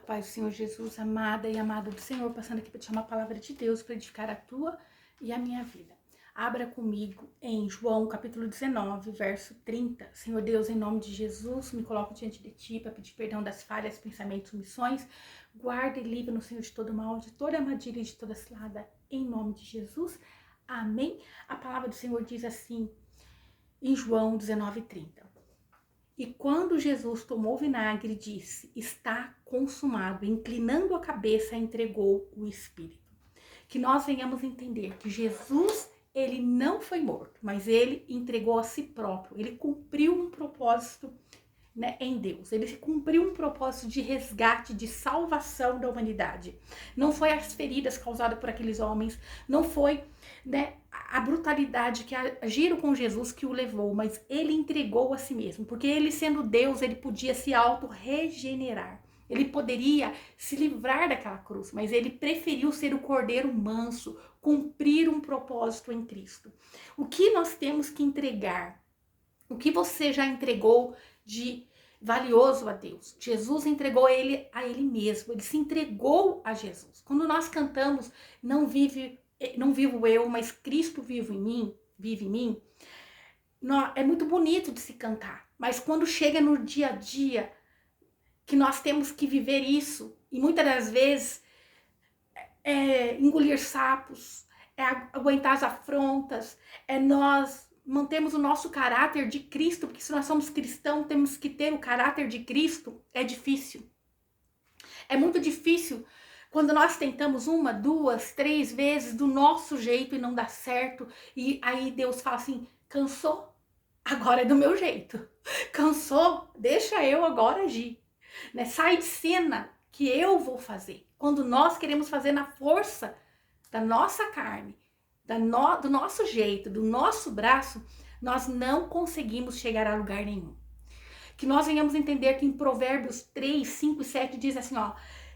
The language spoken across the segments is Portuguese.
Paz do Senhor Jesus, amada e amado do Senhor, passando aqui para te chamar a palavra de Deus para edificar a tua e a minha vida. Abra comigo em João capítulo 19, verso 30. Senhor Deus, em nome de Jesus, me coloco diante de ti para pedir perdão das falhas, pensamentos, omissões. Guarda e livra no Senhor de todo mal, de toda armadilha e de toda cilada, em nome de Jesus. Amém. A palavra do Senhor diz assim, em João 19, 30. E quando Jesus tomou o vinagre, disse, está consumado, inclinando a cabeça, entregou o Espírito. Que nós venhamos entender que Jesus, ele não foi morto, mas ele entregou a si próprio, ele cumpriu um propósito, né, em Deus. Ele cumpriu um propósito de resgate, de salvação da humanidade. Não foi as feridas causadas por aqueles homens, não foi, né, a brutalidade que agiram com Jesus que o levou, mas ele entregou a si mesmo, porque ele sendo Deus, ele podia se auto-regenerar. Ele poderia se livrar daquela cruz, mas ele preferiu ser o cordeiro manso, cumprir um propósito em Cristo. O que nós temos que entregar? O que você já entregou de valioso a Deus? Jesus entregou a ele mesmo, ele se entregou a Jesus. Quando nós cantamos, não vivo eu, mas Cristo vive em mim, é muito bonito de se cantar, mas quando chega no dia a dia, que nós temos que viver isso, e muitas das vezes engolir sapos, aguentar as afrontas, nós mantemos o nosso caráter de Cristo, porque se nós somos cristãos, temos que ter o caráter de Cristo, é difícil. É muito difícil quando nós tentamos 1, 2, 3 vezes do nosso jeito e não dá certo, e aí Deus fala assim, cansou? Agora é do meu jeito. Cansou? Deixa eu agora agir. Né? Sai de cena que eu vou fazer. Quando nós queremos fazer na força da nossa carne, do nosso jeito, do nosso braço, nós não conseguimos chegar a lugar nenhum. Que nós venhamos entender que em Provérbios 3, 5 e 7 diz assim, ó,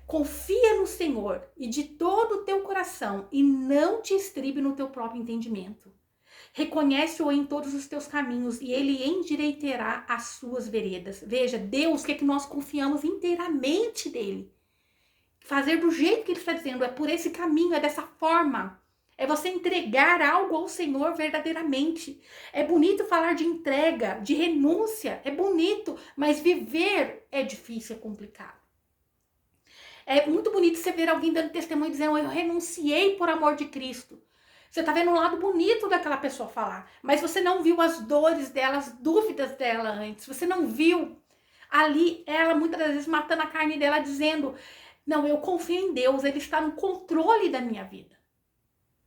confia no Senhor e de todo o teu coração e não te estribe no teu próprio entendimento. Reconhece-o em todos os teus caminhos e ele endireitará as suas veredas. Veja, Deus quer que nós confiamos inteiramente nele. Fazer do jeito que ele está dizendo, é por esse caminho, é dessa forma. É você entregar algo ao Senhor verdadeiramente. É bonito falar de entrega, de renúncia, é bonito, mas viver é difícil, é complicado. É muito bonito você ver alguém dando testemunho dizendo, eu renunciei por amor de Cristo. Você tá vendo um lado bonito daquela pessoa falar, mas você não viu as dores dela, as dúvidas dela antes. Você não viu ali ela muitas das vezes matando a carne dela dizendo, não, eu confio em Deus, ele está no controle da minha vida.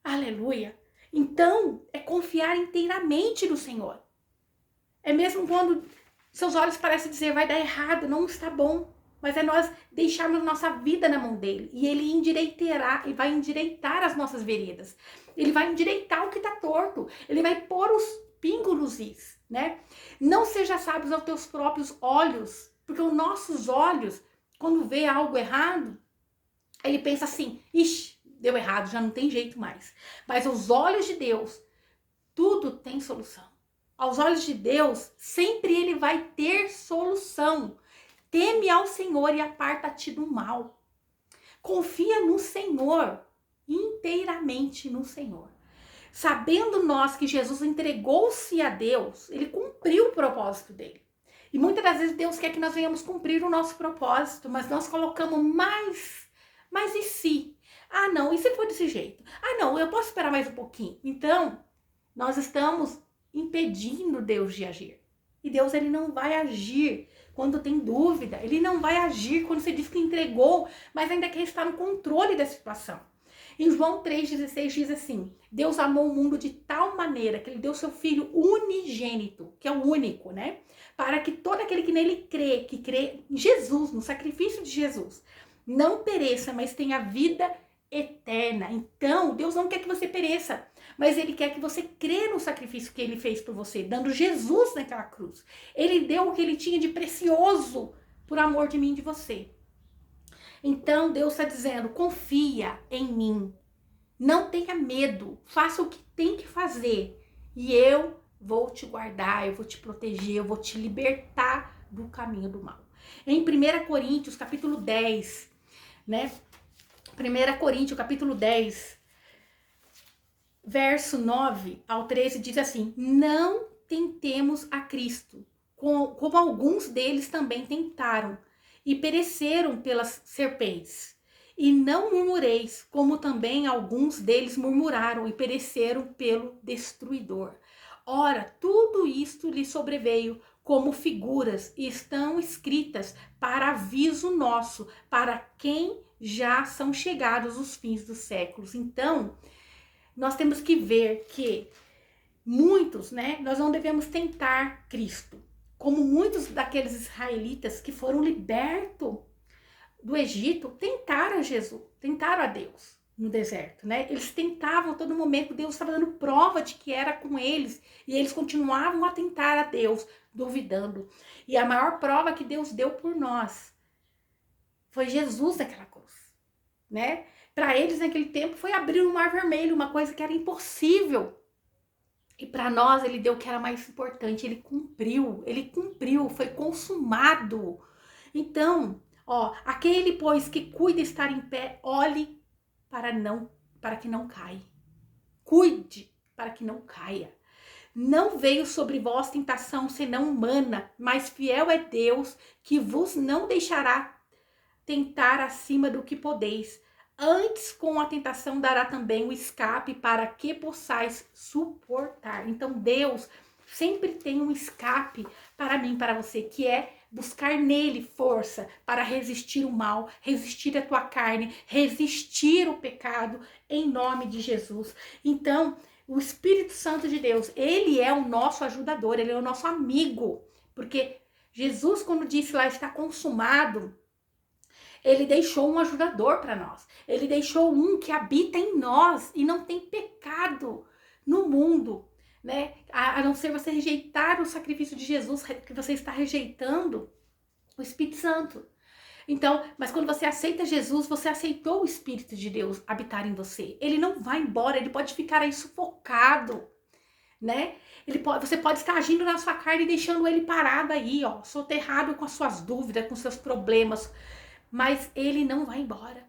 Aleluia. Então, é confiar inteiramente no Senhor. É mesmo quando seus olhos parecem dizer, vai dar errado, não está bom. Mas é nós deixarmos nossa vida na mão dele. E ele endireitará, e vai endireitar as nossas veredas. Ele vai endireitar o que está torto. Ele vai pôr os pingos nos is, né? Não seja sábios aos teus próprios olhos. Porque os nossos olhos, quando vê algo errado, ele pensa assim, ixi, deu errado, já não tem jeito mais. Mas aos olhos de Deus, tudo tem solução. Aos olhos de Deus, sempre ele vai ter solução. Teme ao Senhor e aparta-te do mal. Confia no Senhor, inteiramente no Senhor. Sabendo nós que Jesus entregou-se a Deus, ele cumpriu o propósito dele. E muitas das vezes Deus quer que nós venhamos cumprir o nosso propósito, mas nós colocamos mas e se? Ah não, e se for desse jeito? Ah não, eu posso esperar mais um pouquinho. Então, nós estamos impedindo Deus de agir. E Deus, ele não vai agir quando tem dúvida. Ele não vai agir quando você diz que entregou, mas ainda quer estar no controle da situação. Em João 3,16 diz assim, Deus amou o mundo de tal maneira que ele deu seu Filho unigênito, que é o único, né? Para que todo aquele que nele crê, que crê em Jesus, no sacrifício de Jesus, não pereça, mas tenha vida eterna. Então, Deus não quer que você pereça, mas ele quer que você crê no sacrifício que ele fez por você, dando Jesus naquela cruz. Ele deu o que ele tinha de precioso por amor de mim e de você. Então, Deus está dizendo, confia em mim. Não tenha medo, faça o que tem que fazer. E eu vou te guardar, eu vou te proteger, eu vou te libertar do caminho do mal. Em 1 Coríntios, capítulo 10, né? 1 Coríntios, capítulo 10, verso 9 ao 13, diz assim: não tentemos a Cristo, como alguns deles também tentaram, e pereceram pelas serpentes. E não murmureis, como também alguns deles murmuraram e pereceram pelo destruidor. Ora, tudo isto lhe sobreveio como figuras, e estão escritas para aviso nosso, para quem já são chegados os fins dos séculos. Então, nós temos que ver que muitos, né, nós não devemos tentar Cristo, como muitos daqueles israelitas que foram libertos do Egito tentaram Jesus, tentaram a Deus no deserto, né? Eles tentavam a todo momento, Deus estava dando prova de que era com eles, e eles continuavam a tentar a Deus, duvidando. E a maior prova que Deus deu por nós foi Jesus naquela cruz, né? Para eles naquele tempo foi abrir o Mar Vermelho, uma coisa que era impossível. E para nós ele deu o que era mais importante, ele cumpriu, foi consumado. Então, ó, aquele, pois, que cuida estar em pé, olhe para que não caia. Cuide para que não caia. Não veio sobre vós tentação senão humana, mas fiel é Deus, que vos não deixará tentar acima do que podeis. Antes, com a tentação, dará também o escape para que possais suportar. Então, Deus sempre tem um escape para mim, para você, que é buscar nele força para resistir o mal, resistir a tua carne, resistir o pecado, em nome de Jesus. Então, o Espírito Santo de Deus, ele é o nosso ajudador, ele é o nosso amigo, porque Jesus, quando disse lá, está consumado, ele deixou um ajudador para nós. Ele deixou um que habita em nós e não tem pecado no mundo, né? A não ser você rejeitar o sacrifício de Jesus, que você está rejeitando o Espírito Santo. Então, mas quando você aceita Jesus, você aceitou o Espírito de Deus habitar em você. Ele não vai embora, ele pode ficar aí sufocado, né? Você pode estar agindo na sua carne e deixando ele parado aí, ó, soterrado com as suas dúvidas, com seus problemas. Mas ele não vai embora.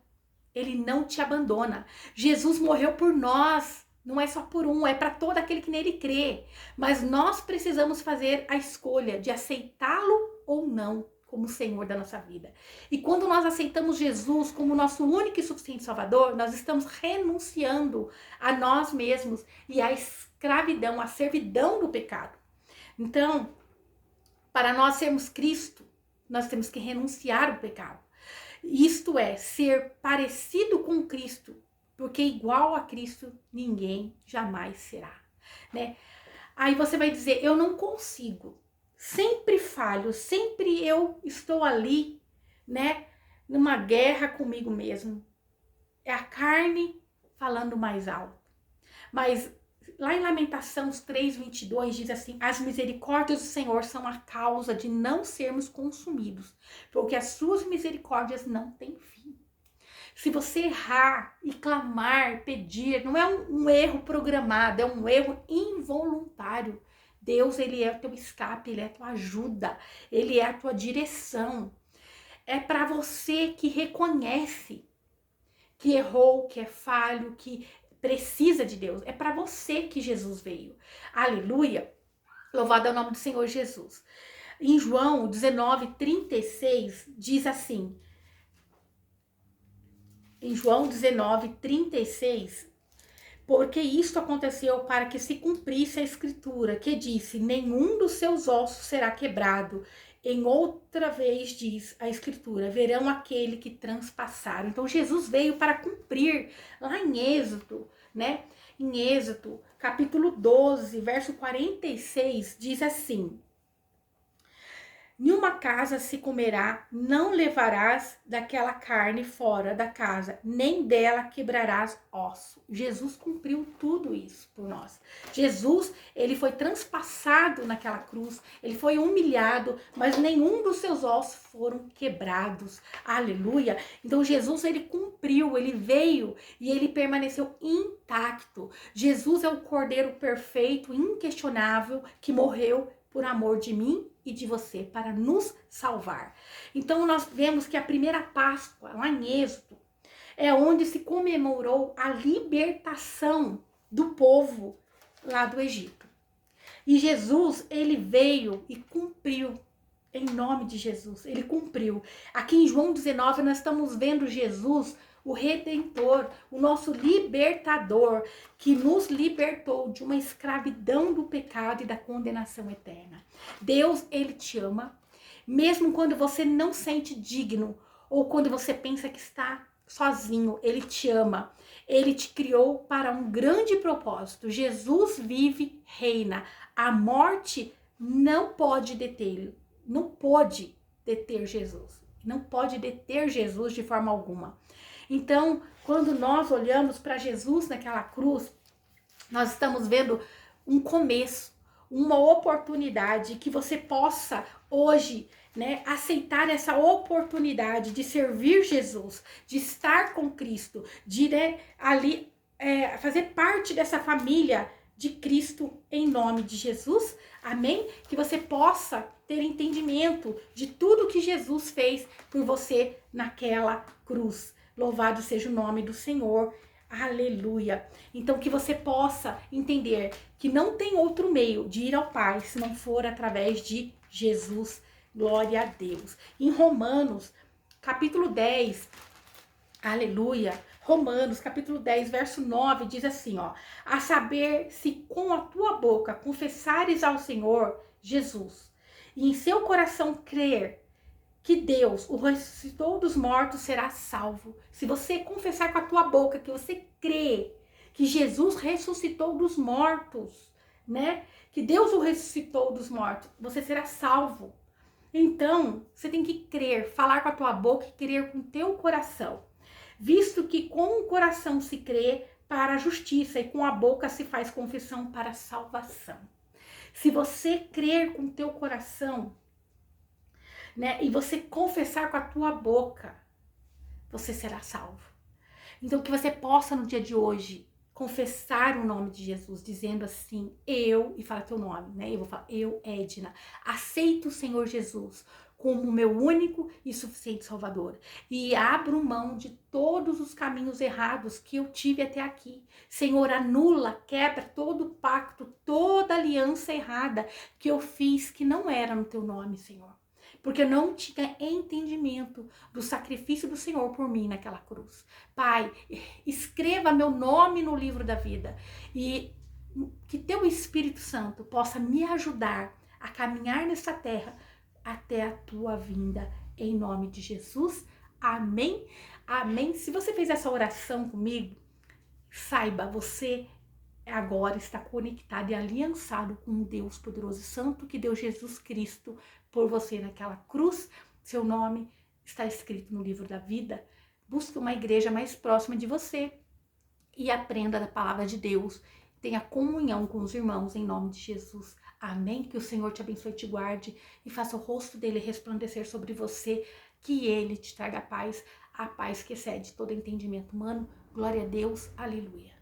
Ele não te abandona. Jesus morreu por nós. Não é só por um, é para todo aquele que nele crê. Mas nós precisamos fazer a escolha de aceitá-lo ou não como Senhor da nossa vida. E quando nós aceitamos Jesus como nosso único e suficiente Salvador, nós estamos renunciando a nós mesmos e à escravidão, à servidão do pecado. Então, para nós sermos Cristo, nós temos que renunciar ao pecado. Isto é, ser parecido com Cristo, porque igual a Cristo ninguém jamais será, né? Aí você vai dizer, eu não consigo, sempre falho, sempre eu estou ali, né, numa guerra comigo mesmo. É a carne falando mais alto. Mas lá em Lamentações 3:22 diz assim: as misericórdias do Senhor são a causa de não sermos consumidos, porque as suas misericórdias não têm fim. Se você errar e clamar, pedir, não é um erro programado, é um erro involuntário. Deus, ele é o teu escape, ele é a tua ajuda, ele é a tua direção. É para você que reconhece que errou, que é falho, que precisa de Deus. É para você que Jesus veio. Aleluia. Louvado é o nome do Senhor Jesus. Em João 19:36 diz assim. Em João 19:36, porque isto aconteceu para que se cumprisse a escritura, que disse, nenhum dos seus ossos será quebrado. Em outra vez diz a escritura, verão aquele que transpassaram. Então Jesus veio para cumprir, lá em Êxodo, né? Em Êxodo, capítulo 12, verso 46, diz assim: nenhuma casa se comerá, não levarás daquela carne fora da casa, nem dela quebrarás osso. Jesus cumpriu tudo isso por nós. Jesus, ele foi transpassado naquela cruz, ele foi humilhado, mas nenhum dos seus ossos foram quebrados. Aleluia! Então Jesus, ele cumpriu, ele veio e ele permaneceu intacto. Jesus é o Cordeiro perfeito, inquestionável, que morreu por amor de mim e de você, para nos salvar. Então nós vemos que a primeira Páscoa, lá em Êxodo, é onde se comemorou a libertação do povo lá do Egito. E Jesus, ele veio e cumpriu, em nome de Jesus, ele cumpriu. Aqui em João 19, nós estamos vendo Jesus, o Redentor, o nosso libertador, que nos libertou de uma escravidão do pecado e da condenação eterna. Deus, ele te ama, mesmo quando você não sente digno, ou quando você pensa que está sozinho, ele te ama. Ele te criou para um grande propósito. Jesus vive, reina. A morte não pode detê-lo. Não pode deter Jesus. Não pode deter Jesus de forma alguma. Então, quando nós olhamos para Jesus naquela cruz, nós estamos vendo um começo, uma oportunidade que você possa hoje, né, aceitar essa oportunidade de servir Jesus, de estar com Cristo, de, né, ali fazer parte dessa família de Cristo em nome de Jesus, amém? Que você possa ter entendimento de tudo que Jesus fez por você naquela cruz. Louvado seja o nome do Senhor, aleluia. Então que você possa entender que não tem outro meio de ir ao Pai se não for através de Jesus, glória a Deus. Em Romanos, capítulo 10, aleluia, Romanos, capítulo 10, verso 9, diz assim, ó: a saber, se com a tua boca confessares ao Senhor Jesus, e em seu coração crer que Deus o ressuscitou dos mortos, será salvo. Se você confessar com a tua boca que você crê que Jesus ressuscitou dos mortos, né? Que Deus o ressuscitou dos mortos, você será salvo. Então, você tem que crer, falar com a tua boca e crer com o teu coração. Visto que com o coração se crê para a justiça e com a boca se faz confissão para a salvação. Se você crer com o teu coração, né, e você confessar com a tua boca, você será salvo. Então que você possa no dia de hoje confessar o nome de Jesus, dizendo assim, e fala teu nome, né? Eu vou falar, eu, Edna, aceito o Senhor Jesus como o meu único e suficiente Salvador. E abro mão de todos os caminhos errados que eu tive até aqui. Senhor, anula, quebra todo o pacto, toda aliança errada que eu fiz que não era no teu nome, Senhor. Porque eu não tinha entendimento do sacrifício do Senhor por mim naquela cruz. Pai, escreva meu nome no livro da vida e que teu Espírito Santo possa me ajudar a caminhar nessa terra até a tua vinda, em nome de Jesus. Amém? Amém? Se você fez essa oração comigo, saiba, você agora está conectado e aliançado com um Deus poderoso e santo que deu Jesus Cristo por você naquela cruz. Seu nome está escrito no livro da vida. Busque uma igreja mais próxima de você e aprenda da palavra de Deus. Tenha comunhão com os irmãos em nome de Jesus. Amém? Que o Senhor te abençoe e te guarde e faça o rosto dele resplandecer sobre você, que ele te traga paz, a paz que excede todo entendimento humano. Glória a Deus. Aleluia.